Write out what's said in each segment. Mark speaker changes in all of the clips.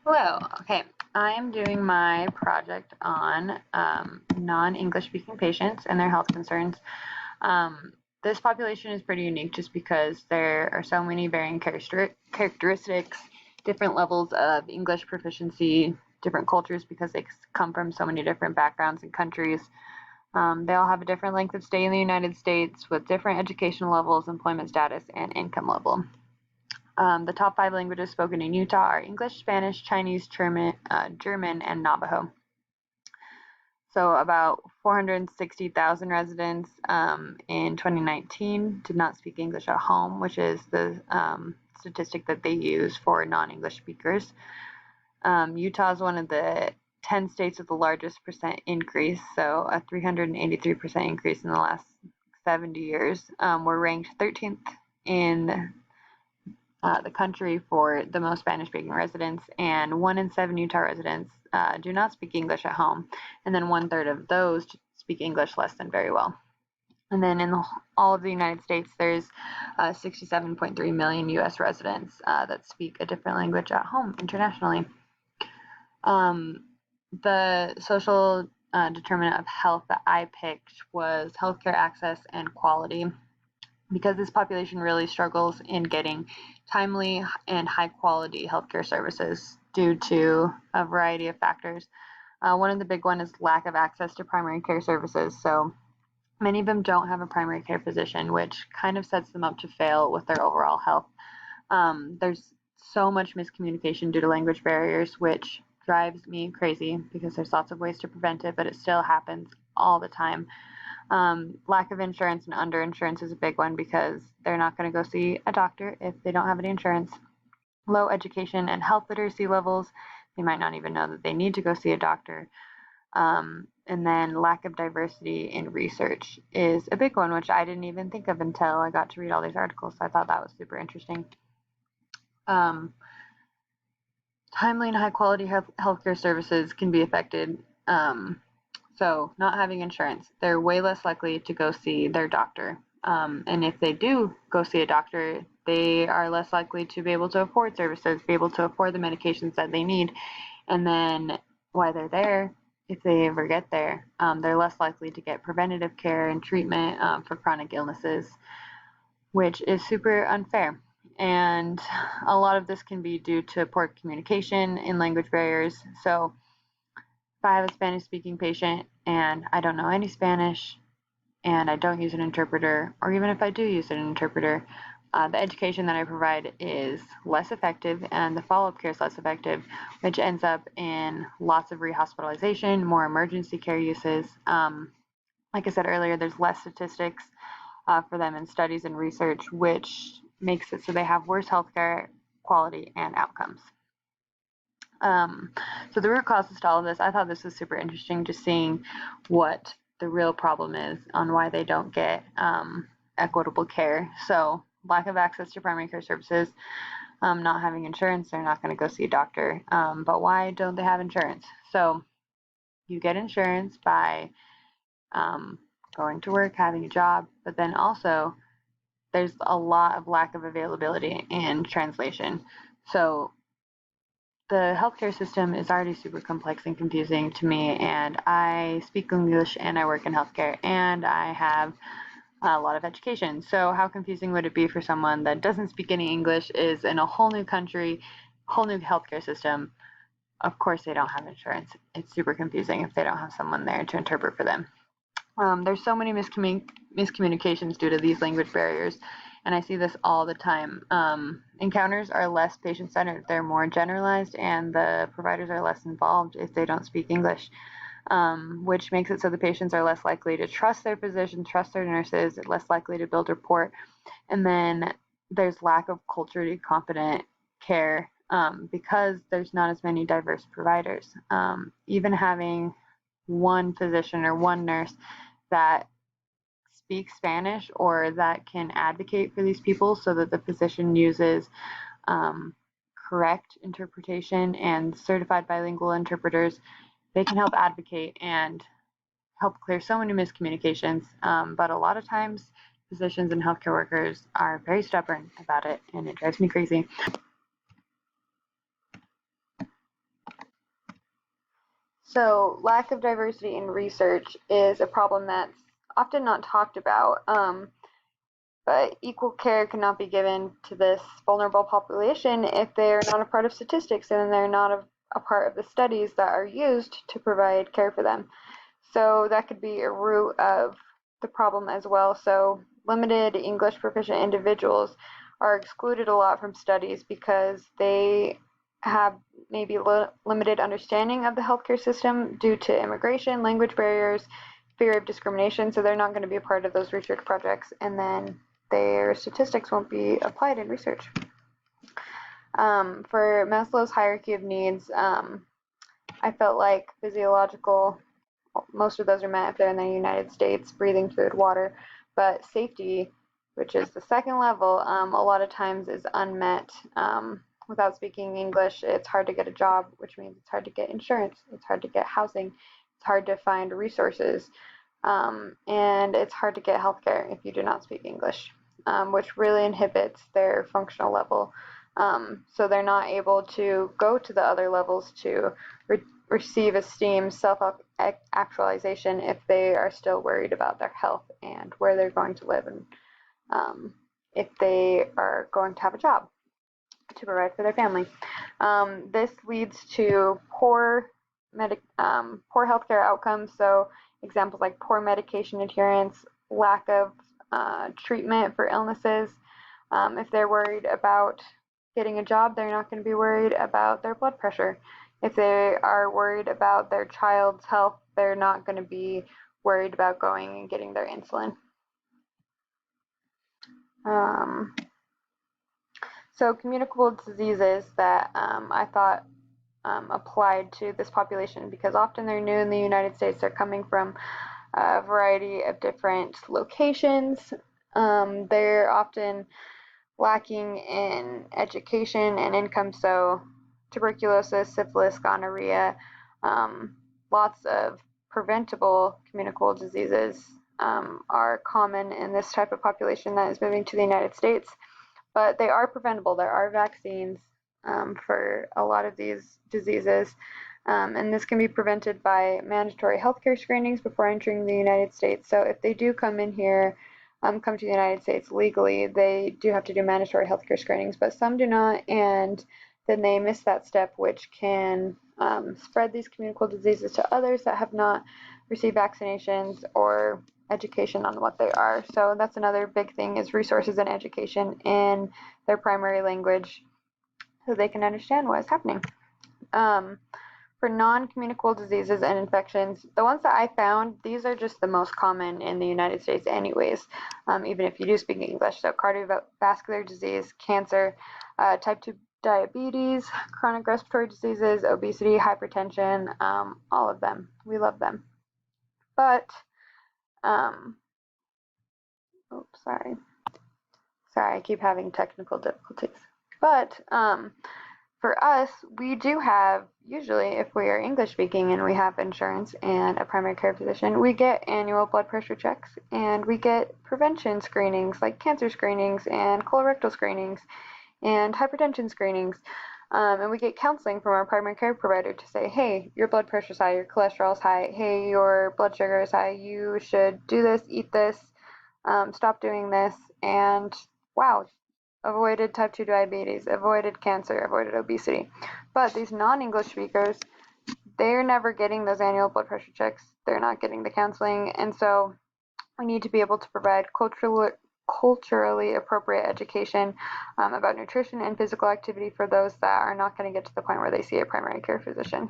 Speaker 1: Hello. Okay, I am doing my project on non-English speaking patients and their health concerns. Um, this population is pretty unique just because there are so many varying characteristics, different levels of English proficiency, different cultures because they come from so many different backgrounds and countries. They all have a different length of stay in the United States with different educational levels, employment status, and income level. The top five languages spoken in Utah are English, Spanish, Chinese, German, and Navajo. So about 460,000 residents in 2019 did not speak English at home, which is the statistic that they use for non-English speakers. Utah is one of the 10 states with the largest percent increase, so a 383% increase in the last 70 years. We're ranked 13th in the country for the most Spanish-speaking residents, and 1 in 7 Utah residents do not speak English at home, and then 1/3 of those speak English less than very well. And then in all of the United States, there's 67.3 million U.S. residents that speak a different language at home internationally. The social determinant of health that I picked was healthcare access and quality, because this population really struggles in getting timely and high quality healthcare services due to a variety of factors. One of the big one is lack of access to primary care services. So many of them don't have a primary care physician, which kind of sets them up to fail with their overall health. There's so much miscommunication due to language barriers, which drives me crazy because there's lots of ways to prevent it, but it still happens all the time. Lack of insurance and underinsurance is a big one because they're not going to go see a doctor if they don't have any insurance. Low education and health literacy levels, they might not even know that they need to go see a doctor. And then lack of diversity in research is a big one, which I didn't even think of until I got to read all these articles. So I thought that was super interesting. Um, Timely and high quality healthcare services can be affected. So, not having insurance, they're way less likely to go see their doctor. And if they do go see a doctor, they are less likely to be able to afford services, be able to afford the medications that they need. And then while they're there, if they ever get there, they're less likely to get preventative care and treatment for chronic illnesses, which is super unfair. And a lot of this can be due to poor communication and language barriers. So, if I have a Spanish speaking patient and I don't know any Spanish and I don't use an interpreter, or even if I do use an interpreter, the education that I provide is less effective and the follow up care is less effective, which ends up in lots of rehospitalization, more emergency care uses. Like I said earlier, there's less statistics for them in studies and research, which makes it so they have worse healthcare quality and outcomes. Um, so the root causes to all of this, I thought this was super interesting, just seeing what the real problem is on why they don't get equitable care. So lack of access to primary care services, not having insurance, they're not going to go see a doctor. But why don't they have insurance? So you get insurance by um, going to work, having a job, but then also there's a lot of lack of availability and translation. So the healthcare system is already super complex and confusing to me, and I speak English and I work in healthcare and I have a lot of education. So how confusing would it be for someone that doesn't speak any English, is in a whole new country, whole new healthcare system? Of course they don't have insurance. It's super confusing if they don't have someone there to interpret for them. There's so many miscommunications due to these language barriers, and I see this all the time. Encounters are less patient centered, they're more generalized, and the providers are less involved if they don't speak English, which makes it so the patients are less likely to trust their physicians, trust their nurses, less likely to build rapport. And then there's lack of culturally competent care because there's not as many diverse providers. Even having one physician or one nurse that speaks Spanish or that can advocate for these people so that the physician uses um, correct interpretation and certified bilingual interpreters, they can help advocate and help clear so many miscommunications. But a lot of times, physicians and healthcare workers are very stubborn about it, and it drives me crazy. So lack of diversity in research is a problem that's often not talked about, but equal care cannot be given to this vulnerable population if they're not a part of statistics and they're not a part of the studies that are used to provide care for them. So that could be a root of the problem as well. So limited English proficient individuals are excluded a lot from studies because they have maybe limited understanding of the healthcare system due to immigration, language barriers, fear of discrimination. So they're not going to be a part of those research projects, and then their statistics won't be applied in research. For Maslow's hierarchy of needs, I felt like physiological, most of those are met if they're in the United States, breathing, food, water, but safety, which is the second level, a lot of times is unmet. Without speaking English, it's hard to get a job, which means it's hard to get insurance, it's hard to get housing, it's hard to find resources, and it's hard to get healthcare if you do not speak English, which really inhibits their functional level. So they're not able to go to the other levels to receive esteem, self-actualization if they are still worried about their health and where they're going to live, and if they are going to have a job to provide for their family. This leads to poor healthcare outcomes. So examples like poor medication adherence, lack of treatment for illnesses. If they're worried about getting a job, they're not going to be worried about their blood pressure. If they are worried about their child's health, they're not going to be worried about going and getting their insulin. So communicable diseases that I thought applied to this population, because often they're new in the United States, they're coming from a variety of different locations. They're often lacking in education and income, so tuberculosis, syphilis, gonorrhea, lots of preventable communicable diseases are common in this type of population that is moving to the United States, but they are preventable. There are vaccines for a lot of these diseases, and this can be prevented by mandatory healthcare screenings before entering the United States. So if they do come in here, come to the United States legally, they do have to do mandatory healthcare screenings, but some do not, and then they miss that step, which can spread these communicable diseases to others that have not received vaccinations or education on what they are. So that's another big thing, is resources and education in their primary language so they can understand what is happening. For non-communicable diseases and infections, the ones that I found, these are just the most common in the United States anyways, even if you do speak English. So cardiovascular disease, cancer, type 2 diabetes, chronic respiratory diseases, obesity, hypertension, all of them. We love them. But, oops, sorry, I keep having technical difficulties. But for us, we do have, usually if we are English speaking and we have insurance and a primary care physician, we get annual blood pressure checks, and we get prevention screenings like cancer screenings and colorectal screenings and hypertension screenings. And we get counseling from our primary care provider to say, hey, your blood pressure is high, your cholesterol is high, hey, your blood sugar is high, you should do this, eat this, stop doing this, and wow, avoided type 2 diabetes, avoided cancer, avoided obesity. But these non-English speakers, they're never getting those annual blood pressure checks. They're not getting the counseling. And so we need to be able to provide culturally appropriate education about nutrition and physical activity for those that are not going to get to the point where they see a primary care physician.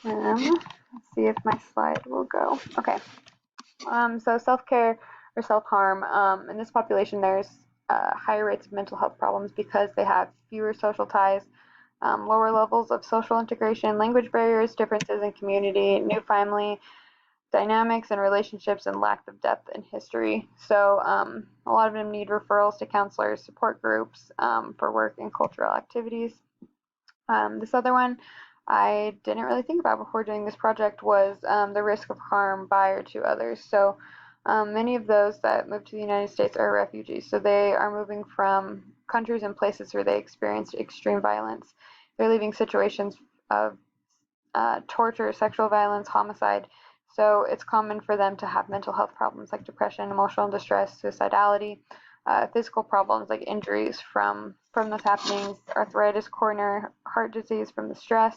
Speaker 1: Let's see if my slide will go. Okay. So self-care or self-harm. In this population, there's higher rates of mental health problems because they have fewer social ties, lower levels of social integration, language barriers, differences in community, new family dynamics and relationships, and lack of depth in history. So a lot of them need referrals to counselors, support groups for work and cultural activities. This other one I didn't really think about before doing this project was the risk of harm by or to others. So many of those that move to the United States are refugees, so they are moving from countries and places where they experienced extreme violence. They're leaving situations of torture, sexual violence, homicide. So it's common for them to have mental health problems like depression, emotional distress, suicidality, physical problems like injuries from those happenings, arthritis, coronary heart disease from the stress.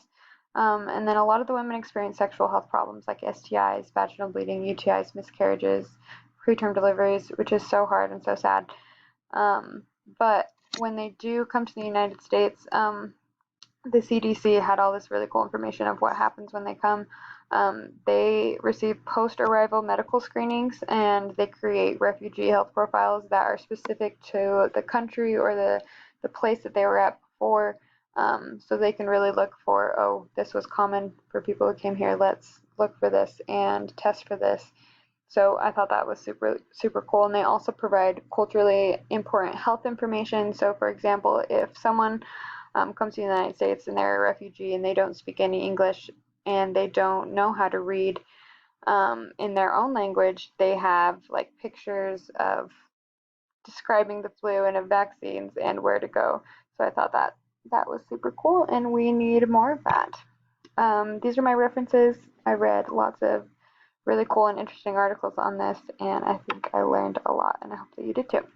Speaker 1: And then a lot of the women experience sexual health problems like STIs, vaginal bleeding, UTIs, miscarriages, preterm deliveries, which is so hard and so sad. Um, but when they do come to the United States, the CDC had all this really cool information of what happens when they come. They receive post-arrival medical screenings, and they create refugee health profiles that are specific to the country or the place that they were at before. So they can really look for, oh, this was common for people who came here. Let's look for this and test for this. So I thought that was super, super cool. And they also provide culturally important health information. So, for example, if someone comes to the United States and they're a refugee and they don't speak any English and they don't know how to read in their own language, they have like pictures of describing the flu and of vaccines and where to go. So I thought that was super cool, and we need more of that. These are my references. I read lots of really cool and interesting articles on this, and I think I learned a lot, and I hope that you did too.